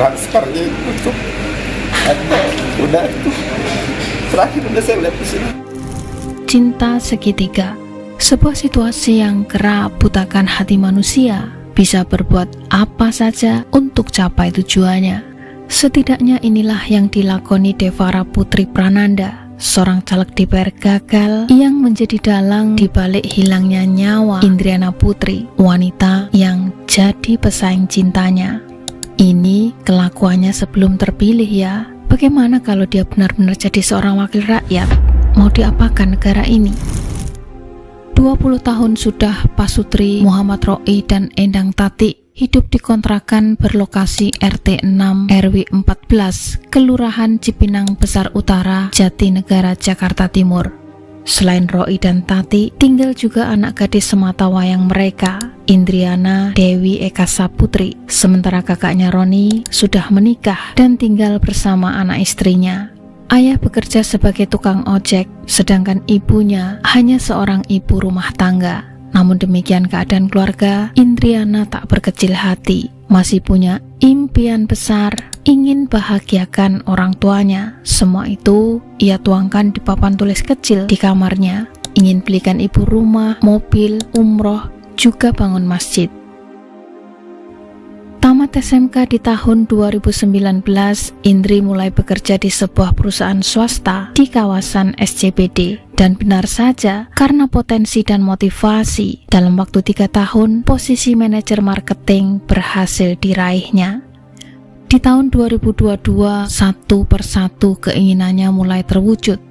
transfernya itu atau udah itu terakhir udah saya lihat di sini. Cinta segitiga, sebuah situasi yang kerap butakan hati manusia, bisa berbuat apa saja untuk capai tujuannya. Setidaknya inilah yang dilakoni Devara Putri Prananda, seorang caleg DPR gagal yang menjadi dalang di balik hilangnya nyawa Indriana Putri, wanita yang jadi pesaing cintanya. Ini kelakuannya sebelum terpilih ya. Bagaimana kalau dia benar-benar jadi seorang wakil rakyat? Mau diapakan negara ini? 20 tahun sudah Pasutri, Muhammad Roi, dan Endang Tati hidup di kontrakan berlokasi RT 6 RW 14, Kelurahan Cipinang Besar Utara, Jatinegara, Jakarta Timur. Selain Roi dan Tati, tinggal juga anak gadis sematawayang mereka, Indriana Dewi Eka Saputri. Sementara kakaknya Roni sudah menikah dan tinggal bersama anak istrinya. Ayah bekerja sebagai tukang ojek, sedangkan ibunya hanya seorang ibu rumah tangga. Namun demikian keadaan keluarga, Indriana tak berkecil hati, masih punya impian besar, ingin bahagiakan orang tuanya. Semua itu ia tuangkan di papan tulis kecil di kamarnya. Ingin belikan ibu rumah, mobil, umroh, juga bangun masjid. Tamat SMK di tahun 2019, Indri mulai bekerja di sebuah perusahaan swasta di kawasan SCBD. Dan benar saja, karena potensi dan motivasi, dalam waktu 3 tahun, posisi manajer marketing berhasil diraihnya. Di tahun 2022, satu persatu keinginannya mulai terwujud.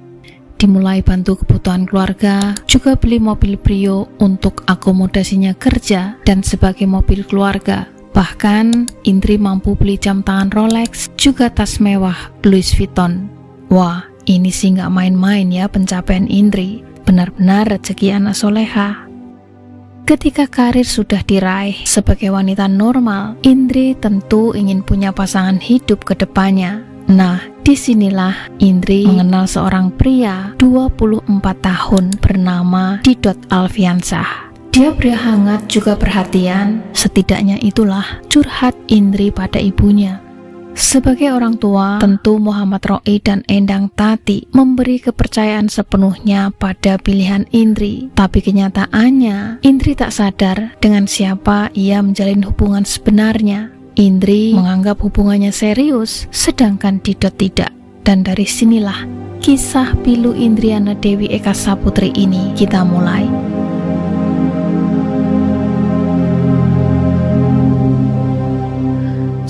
Dimulai bantu kebutuhan keluarga, juga beli mobil Brio untuk akomodasinya kerja dan sebagai mobil keluarga. Bahkan, Indri mampu beli jam tangan Rolex, juga tas mewah Louis Vuitton. Wah, ini sih nggak main-main ya pencapaian Indri. Benar-benar rezeki anak soleha. Ketika karir sudah diraih sebagai wanita normal, Indri tentu ingin punya pasangan hidup ke depannya. Nah, disinilah Indri mengenal seorang pria 24 tahun bernama Didot Alfiansah. Dia pria hangat juga perhatian, setidaknya itulah curhat Indri pada ibunya. Sebagai orang tua, tentu Muhammad Roi dan Endang Tati memberi kepercayaan sepenuhnya pada pilihan Indri. Tapi kenyataannya, Indri tak sadar dengan siapa ia menjalin hubungan sebenarnya. Indri menganggap hubungannya serius, sedangkan Didot tidak. Dan dari sinilah kisah pilu Indriana Dewi Eka Saputri ini kita mulai.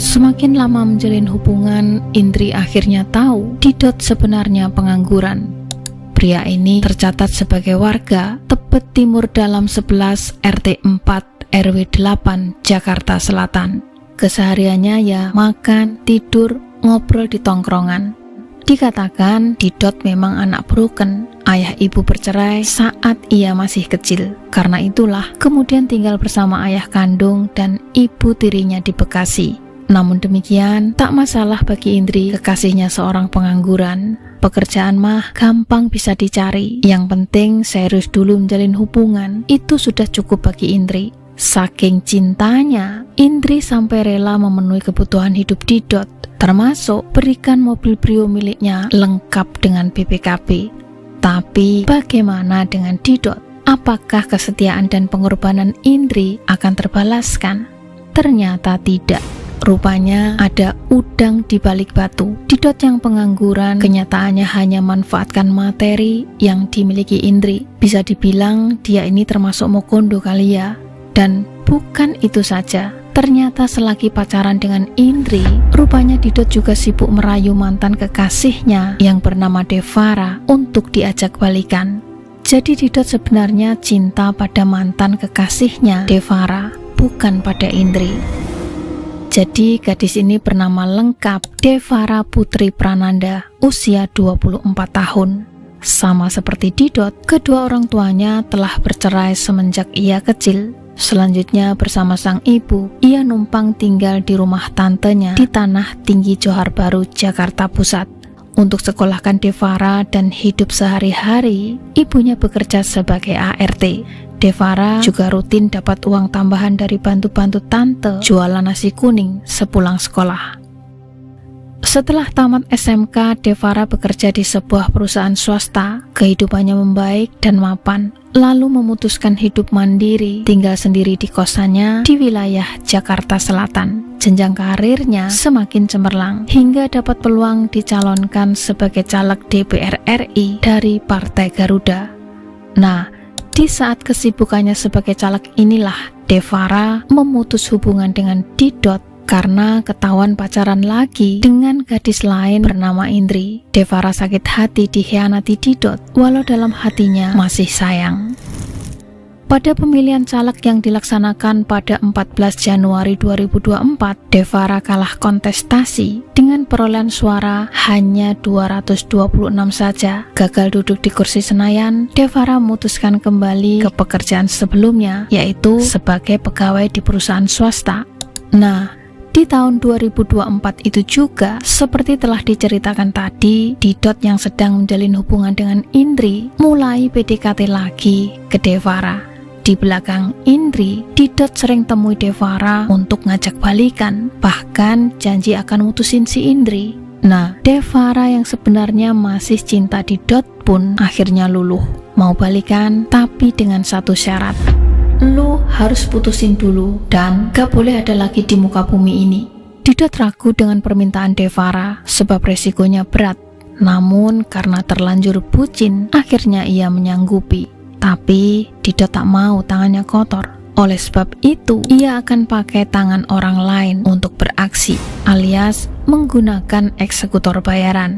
Semakin lama menjalin hubungan, Indri akhirnya tahu Didot sebenarnya pengangguran. Pria ini tercatat sebagai warga Tebet Timur Dalam 11 RT 4 RW 8 Jakarta Selatan. Kesehariannya ya makan, tidur, ngobrol di tongkrongan. Dikatakan Didot memang anak broken. Ayah ibu bercerai saat ia masih kecil. Karena itulah kemudian tinggal bersama ayah kandung dan ibu tirinya di Bekasi. Namun demikian, tak masalah bagi Indri kekasihnya seorang pengangguran. Pekerjaan mah gampang bisa dicari. Yang penting serius dulu menjalin hubungan. Itu sudah cukup bagi Indri. Saking cintanya, Indri sampai rela memenuhi kebutuhan hidup Didot, termasuk berikan mobil Brio miliknya lengkap dengan BPKB. Tapi bagaimana dengan Didot? Apakah kesetiaan dan pengorbanan Indri akan terbalaskan? Ternyata tidak. Rupanya ada udang di balik batu. Didot yang pengangguran kenyataannya hanya manfaatkan materi yang dimiliki Indri. Bisa dibilang dia ini termasuk mokondo kali ya. Dan bukan itu saja, ternyata selagi pacaran dengan Indri, rupanya Didot juga sibuk merayu mantan kekasihnya yang bernama Devara untuk diajak balikan. Jadi Didot sebenarnya cinta pada mantan kekasihnya Devara, bukan pada Indri. Jadi gadis ini bernama lengkap Devara Putri Prananda, usia 24 tahun. Sama seperti Didot, kedua orang tuanya telah bercerai semenjak ia kecil. Selanjutnya bersama sang ibu, ia numpang tinggal di rumah tantenya di Tanah Tinggi Johar Baru, Jakarta Pusat. Untuk sekolahkan Devara dan hidup sehari-hari, ibunya bekerja sebagai ART. Devara juga rutin dapat uang tambahan dari bantu-bantu tante jualan nasi kuning sepulang sekolah. Setelah tamat SMK, Devara bekerja di sebuah perusahaan swasta. Kehidupannya membaik dan mapan, lalu memutuskan hidup mandiri, tinggal sendiri di kosannya di wilayah Jakarta Selatan. Jenjang karirnya semakin cemerlang hingga dapat peluang dicalonkan sebagai caleg DPR RI dari Partai Garuda. Nah, di saat kesibukannya sebagai caleg inilah Devara memutus hubungan dengan Didot karena ketahuan pacaran lagi dengan gadis lain bernama Indri. Devara sakit hati dikhianati Didot, walau dalam hatinya masih sayang. Pada pemilihan caleg yang dilaksanakan pada 14 Januari 2024, Devara kalah kontestasi dengan perolehan suara hanya 226 saja. Gagal duduk di kursi Senayan, Devara memutuskan kembali ke pekerjaan sebelumnya, yaitu sebagai pegawai di perusahaan swasta. Nah, di tahun 2024 itu juga, seperti telah diceritakan tadi, Didot yang sedang menjalin hubungan dengan Indri mulai PDKT lagi ke Devara. Di belakang Indri, Didot sering temui Devara untuk ngajak balikan, bahkan janji akan mutusin si Indri. Nah, Devara yang sebenarnya masih cinta Didot pun akhirnya luluh. Mau balikan, tapi dengan satu syarat. Lu harus putusin dulu dan gak boleh ada lagi di muka bumi ini. Didot ragu dengan permintaan Devara sebab resikonya berat. Namun karena terlanjur bucin, akhirnya ia menyanggupi. Tapi Didot tak mau tangannya kotor. Oleh sebab itu, ia akan pakai tangan orang lain untuk beraksi, alias menggunakan eksekutor bayaran.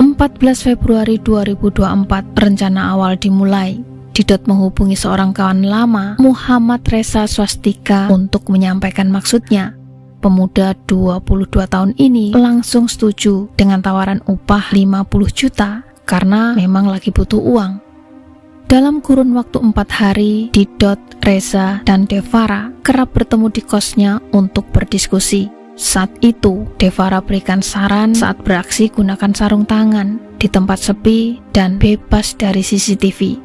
14 Februari 2024, rencana awal dimulai. Didot menghubungi seorang kawan lama, Muhammad Reza Swastika, untuk menyampaikan maksudnya. Pemuda 22 tahun ini langsung setuju dengan tawaran upah 50 juta karena memang lagi butuh uang. Dalam kurun waktu 4 hari, Didot, Reza, dan Devara kerap bertemu di kosnya untuk berdiskusi. Saat itu, Devara berikan saran saat beraksi gunakan sarung tangan di tempat sepi dan bebas dari CCTV.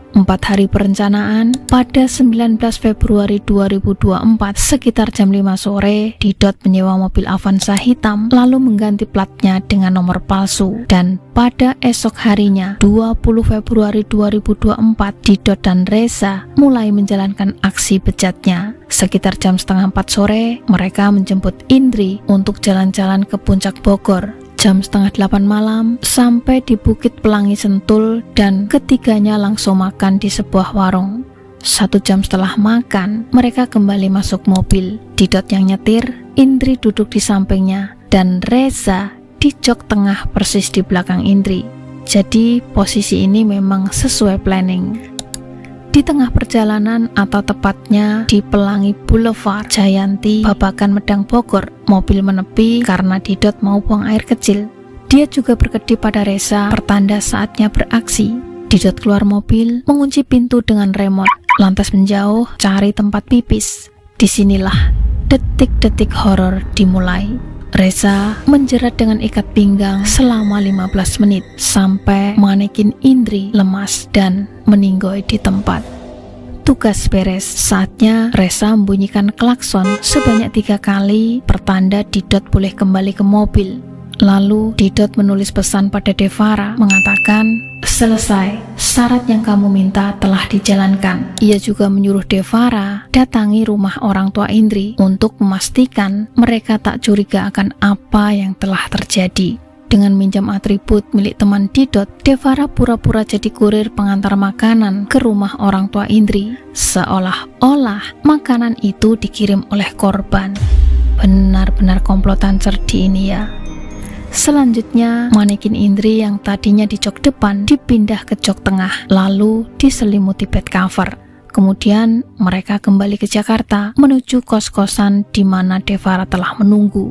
4 hari perencanaan, pada 19 Februari 2024 sekitar jam 5 sore, Didot menyewa mobil Avanza hitam lalu mengganti platnya dengan nomor palsu, dan pada esok harinya 20 Februari 2024 Didot dan Reza mulai menjalankan aksi bejatnya. Sekitar jam setengah 4 sore mereka menjemput Indri untuk jalan-jalan ke Puncak Bogor. Jam setengah 8 malam sampai di Bukit Pelangi Sentul, dan ketiganya langsung makan di sebuah warung. 1 jam setelah makan, mereka kembali masuk mobil. Didot yang nyetir, Indri duduk di sampingnya, dan Reza di jok tengah persis di belakang Indri. Jadi posisi ini memang sesuai planning. Di tengah perjalanan, atau tepatnya di Pelangi Boulevard Jayanti, Babakan Medang Bogor, mobil menepi karena Didot mau buang air kecil. Dia juga berkedip pada Reza, pertanda saatnya beraksi. Didot keluar mobil, mengunci pintu dengan remote, lantas menjauh cari tempat pipis. Disinilah detik-detik horor dimulai. Reza menjerat dengan ikat pinggang selama 15 menit sampai manekin Indri lemas dan meninggoy di tempat. Tugas beres, saatnya Reza membunyikan klakson sebanyak 3 kali, pertanda Didot boleh kembali ke mobil. Lalu Didot menulis pesan pada Devara mengatakan, "Selesai, syarat yang kamu minta telah dijalankan." Ia juga menyuruh Devara datangi rumah orang tua Indri untuk memastikan mereka tak curiga akan apa yang telah terjadi. Dengan minjam atribut milik teman Didot, Devara pura-pura jadi kurir pengantar makanan ke rumah orang tua Indri, seolah-olah makanan itu dikirim oleh korban. Benar-benar komplotan cerdik ini ya. Selanjutnya, manekin Indri yang tadinya di jok depan dipindah ke jok tengah, lalu diselimuti bed cover. Kemudian mereka kembali ke Jakarta menuju kos-kosan di mana Devara telah menunggu.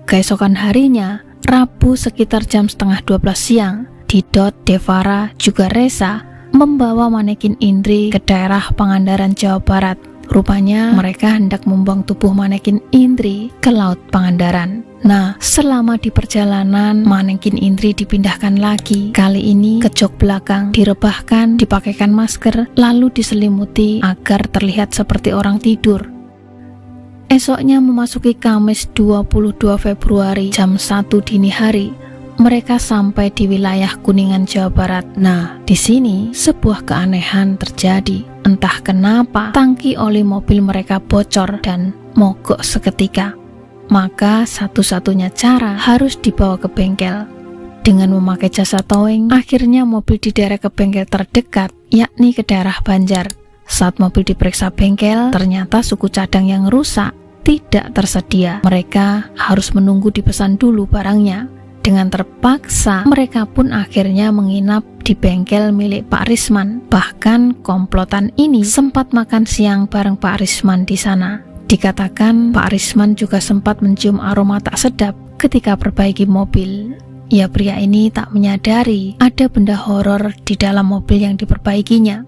Keesokan harinya, Rabu sekitar jam setengah 12 siang, Didot, Devara, juga Reza membawa manekin Indri ke daerah Pangandaran, Jawa Barat. Rupanya mereka hendak membuang tubuh manekin Indri ke Laut Pangandaran. Nah, selama di perjalanan, manekin Indri dipindahkan lagi. Kali ini ke jok belakang, direbahkan, dipakaikan masker, lalu diselimuti agar terlihat seperti orang tidur. Esoknya memasuki Kamis 22 Februari jam 1 dini hari, mereka sampai di wilayah Kuningan, Jawa Barat. Nah, di sini sebuah keanehan terjadi. Entah kenapa tangki oli mobil mereka bocor dan mogok seketika. Maka satu-satunya cara harus dibawa ke bengkel. Dengan memakai jasa towing, akhirnya mobil diderek ke bengkel terdekat, yakni ke daerah Banjar. Saat mobil diperiksa bengkel, ternyata suku cadang yang rusak tidak tersedia. Mereka harus menunggu dipesan dulu barangnya. Dengan terpaksa, mereka pun akhirnya menginap di bengkel milik Pak Risman. Bahkan komplotan ini sempat makan siang bareng Pak Risman di sana. Dikatakan Pak Risman juga sempat mencium aroma tak sedap ketika perbaiki mobil. Ya, pria ini tak menyadari ada benda horor di dalam mobil yang diperbaikinya.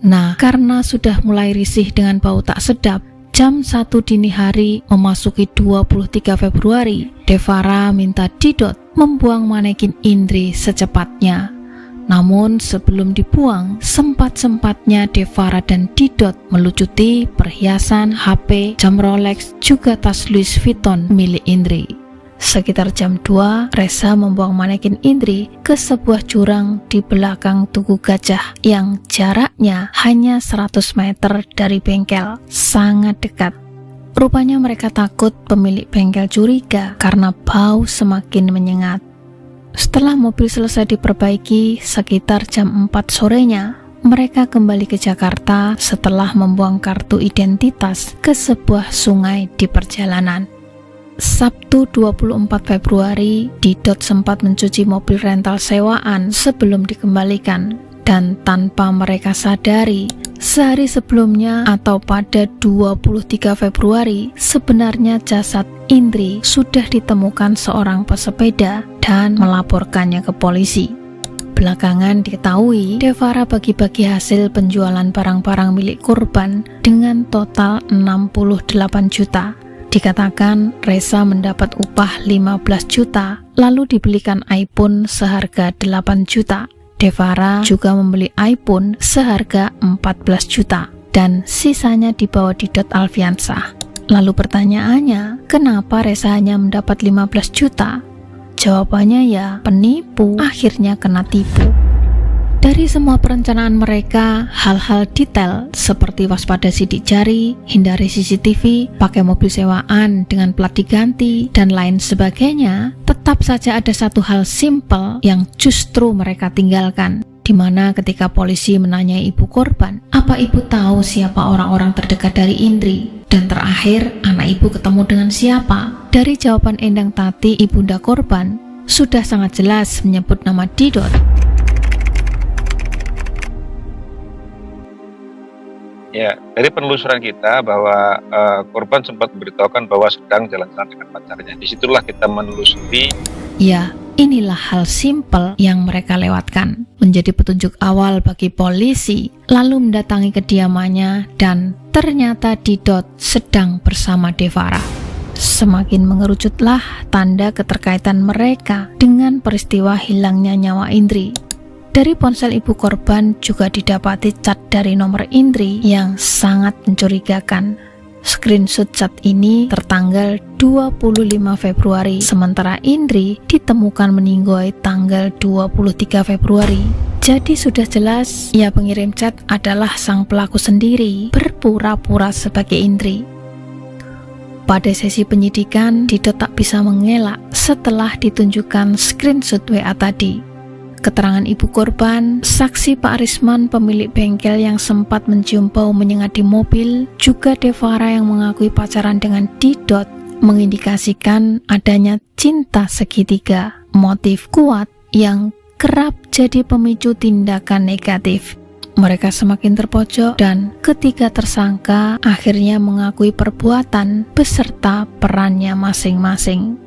Nah, karena sudah mulai risih dengan bau tak sedap, jam 1 dini hari memasuki 23 Februari, Devara minta Didot membuang manekin Indri secepatnya. Namun sebelum dibuang, sempat-sempatnya Devara dan Didot melucuti perhiasan, HP, jam Rolex, juga tas Louis Vuitton milik Indri. Sekitar jam 2, Reza membuang manekin Indri ke sebuah jurang di belakang Tugu Gajah yang jaraknya hanya 100 meter dari bengkel, sangat dekat. Rupanya mereka takut pemilik bengkel curiga karena bau semakin menyengat. Setelah mobil selesai diperbaiki sekitar jam 4 sorenya, mereka kembali ke Jakarta setelah membuang kartu identitas ke sebuah sungai di perjalanan. Sabtu 24 Februari, Didot sempat mencuci mobil rental sewaan sebelum dikembalikan. Dan tanpa mereka sadari, sehari sebelumnya atau pada 23 Februari, sebenarnya jasad Indri sudah ditemukan seorang pesepeda dan melaporkannya ke polisi. Belakangan diketahui, Devara bagi-bagi hasil penjualan barang-barang milik korban dengan total 68 juta. Dikatakan Reza mendapat upah 15 juta, lalu dibelikan iPhone seharga 8 juta. Devara juga membeli iPhone seharga 14 juta, dan sisanya dibawa Didot Alfiansah. Lalu pertanyaannya, kenapa Reza hanya mendapat 15 juta? Jawabannya ya, penipu akhirnya kena tipu. Dari semua perencanaan mereka, hal-hal detail seperti waspada sidik jari, hindari CCTV, pakai mobil sewaan dengan plat diganti, dan lain sebagainya, tetap saja ada satu hal simpel yang justru mereka tinggalkan. Di mana ketika polisi menanyai ibu korban, apa ibu tahu siapa orang-orang terdekat dari Indri? Dan terakhir, anak ibu ketemu dengan siapa? Dari jawaban Endang Tati, ibunda korban, sudah sangat jelas menyebut nama Didot. Ya, dari penelusuran kita bahwa korban sempat memberitahukan bahwa sedang jalan-jalan dengan pacarnya. Disitulah kita menelusuri. Ya, inilah hal simpel yang mereka lewatkan. Menjadi petunjuk awal bagi polisi, lalu mendatangi kediamannya dan ternyata Didot sedang bersama Devara. Semakin mengerucutlah tanda keterkaitan mereka dengan peristiwa hilangnya nyawa Indri. Dari ponsel ibu korban juga didapati cat dari nomor Indri yang sangat mencurigakan. Screenshot cat ini tertanggal 25 Februari, sementara Indri ditemukan meninggal tanggal 23 Februari. Jadi sudah jelas, ya pengirim cat adalah sang pelaku sendiri, berpura-pura sebagai Indri. Pada sesi penyidikan, Didot tak bisa mengelak setelah ditunjukkan screenshot WA tadi. Keterangan ibu korban, saksi Pak Risman pemilik bengkel yang sempat mencium bau menyengat di mobil, juga Devara yang mengakui pacaran dengan Didot, mengindikasikan adanya cinta segitiga, motif kuat yang kerap jadi pemicu tindakan negatif. Mereka semakin terpojok dan ketiga tersangka akhirnya mengakui perbuatan beserta perannya masing-masing.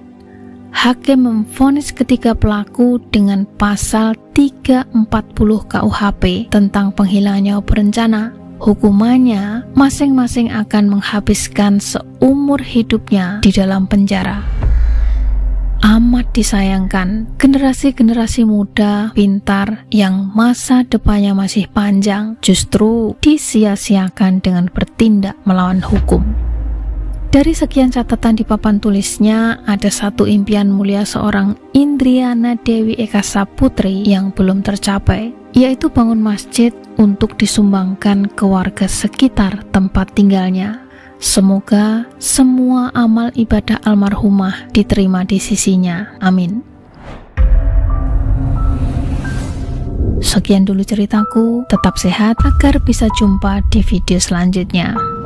Hakim memvonis ketiga pelaku dengan pasal 340 KUHP tentang penghilangan nyawa berencana. Hukumannya masing-masing akan menghabiskan seumur hidupnya di dalam penjara. Amat disayangkan, generasi-generasi muda pintar yang masa depannya masih panjang justru disia-siakan dengan bertindak melawan hukum. Dari sekian catatan di papan tulisnya, ada satu impian mulia seorang Indriana Dewi Eka Saputri yang belum tercapai, yaitu bangun masjid untuk disumbangkan ke warga sekitar tempat tinggalnya. Semoga semua amal ibadah almarhumah diterima di sisinya. Amin. Sekian dulu ceritaku, tetap sehat agar bisa jumpa di video selanjutnya.